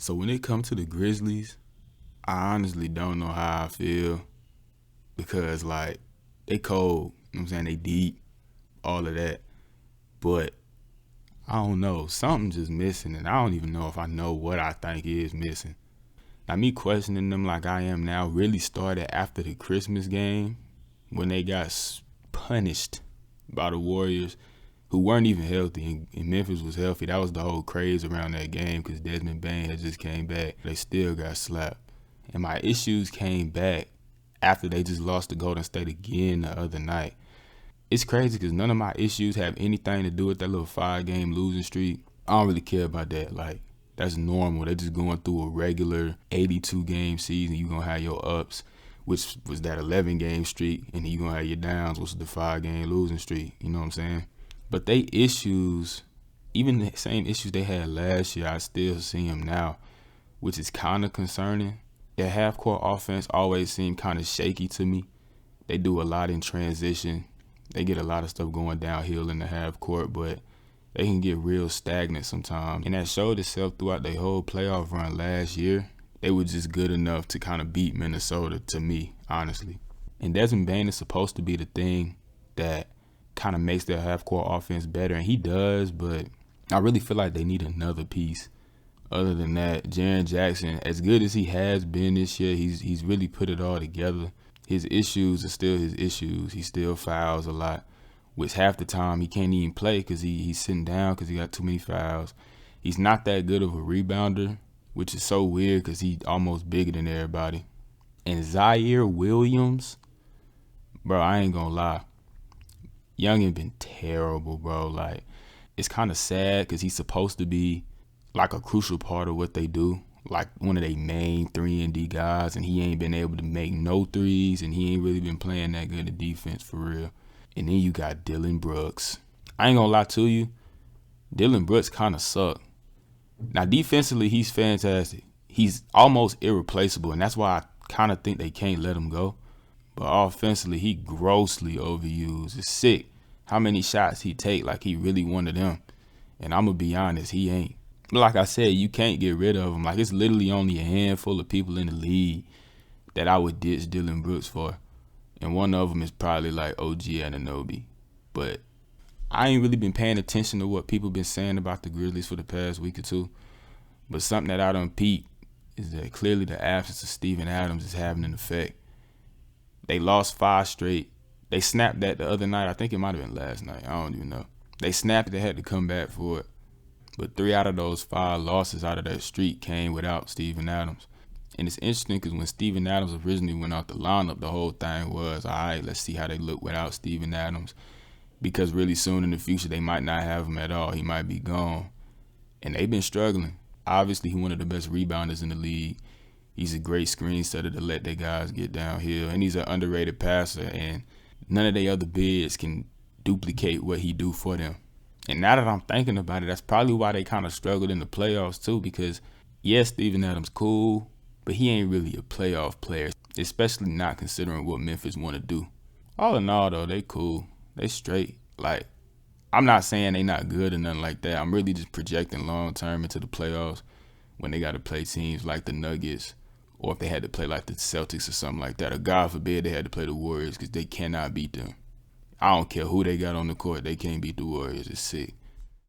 So when it comes to the Grizzlies, I honestly don't know how I feel because like they cold, you know what I'm saying? They deep, all of that. But I don't know. Something just missing and I don't even know if I know what I think is missing. Now me questioning them like I am now really started after the Christmas game when they got punished by the Warriors who weren't even healthy and Memphis was healthy. That was the whole craze around that game because Desmond Bane had just came back. They still got slapped. And my issues came back after they just lost to Golden State again the other night. It's crazy because none of my issues have anything to do with that little 5-game losing streak. I don't really care about that. Like, that's normal. They're just going through a regular 82-game season. You're going to have your ups, which was that 11-game streak, and then you're going to have your downs, which is the 5-game losing streak. You know what I'm saying? But they issues, even the same issues they had last year, I still see them now, which is kind of concerning. Their half-court offense always seemed kind of shaky to me. They do a lot in transition. They get a lot of stuff going downhill in the half-court, but they can get real stagnant sometimes. And that showed itself throughout their whole playoff run last year. They were just good enough to kind of beat Minnesota, to me, honestly. And Desmond Bane is supposed to be the thing that kind of makes their half-court offense better, and he does, but I really feel like they need another piece. Other than that, Jaren Jackson, as good as he has been this year, he's really put it all together. His issues are still his issues. He still fouls a lot, which half the time he can't even play because he's sitting down because he got too many fouls. He's not that good of a rebounder, which is so weird because he's almost bigger than everybody. And Zaire Williams, bro, I ain't gonna lie. Youngin been terrible, bro. Like, it's kind of sad because he's supposed to be like a crucial part of what they do, like one of their main 3-and-D guys, and he ain't been able to make no threes, and he ain't really been playing that good at defense for real. And then you got Dillon Brooks. I ain't gonna lie to you, Dillon Brooks kind of suck. Now defensively, he's fantastic. He's almost irreplaceable, and that's why I kind of think they can't let him go. But offensively, he grossly overused. It's sick how many shots he take like he really one of them. And I'm going to be honest, he ain't. But like I said, you can't get rid of him. Like, it's literally only a handful of people in the league that I would ditch Dillon Brooks for. And one of them is probably like OG Anunoby. But I ain't really been paying attention to what people been saying about the Grizzlies for the past week or two. But something that I done peeped is that clearly the absence of Steven Adams is having an effect. They lost 5 straight. They snapped that the other night. I think it might have been last night. I don't even know. They snapped it. They had to come back for it. But 3 out of those 5 losses out of that streak came without Steven Adams. And it's interesting because when Steven Adams originally went out the lineup, the whole thing was, all right, let's see how they look without Steven Adams. Because really soon in the future, they might not have him at all. He might be gone. And they've been struggling. Obviously, he's one of the best rebounders in the league. He's a great screen setter to let their guys get downhill. And he's an underrated passer. And none of their other bigs can duplicate what he do for them. And now that I'm thinking about it, that's probably why they kind of struggled in the playoffs too. Because, yes, Steven Adams cool, but he ain't really a playoff player. Especially not considering what Memphis want to do. All in all, though, they cool. They straight. Like, I'm not saying they not good or nothing like that. I'm really just projecting long-term into the playoffs when they got to play teams like the Nuggets, or if they had to play like the Celtics or something like that. Or God forbid they had to play the Warriors because they cannot beat them. I don't care who they got on the court. They can't beat the Warriors. It's sick.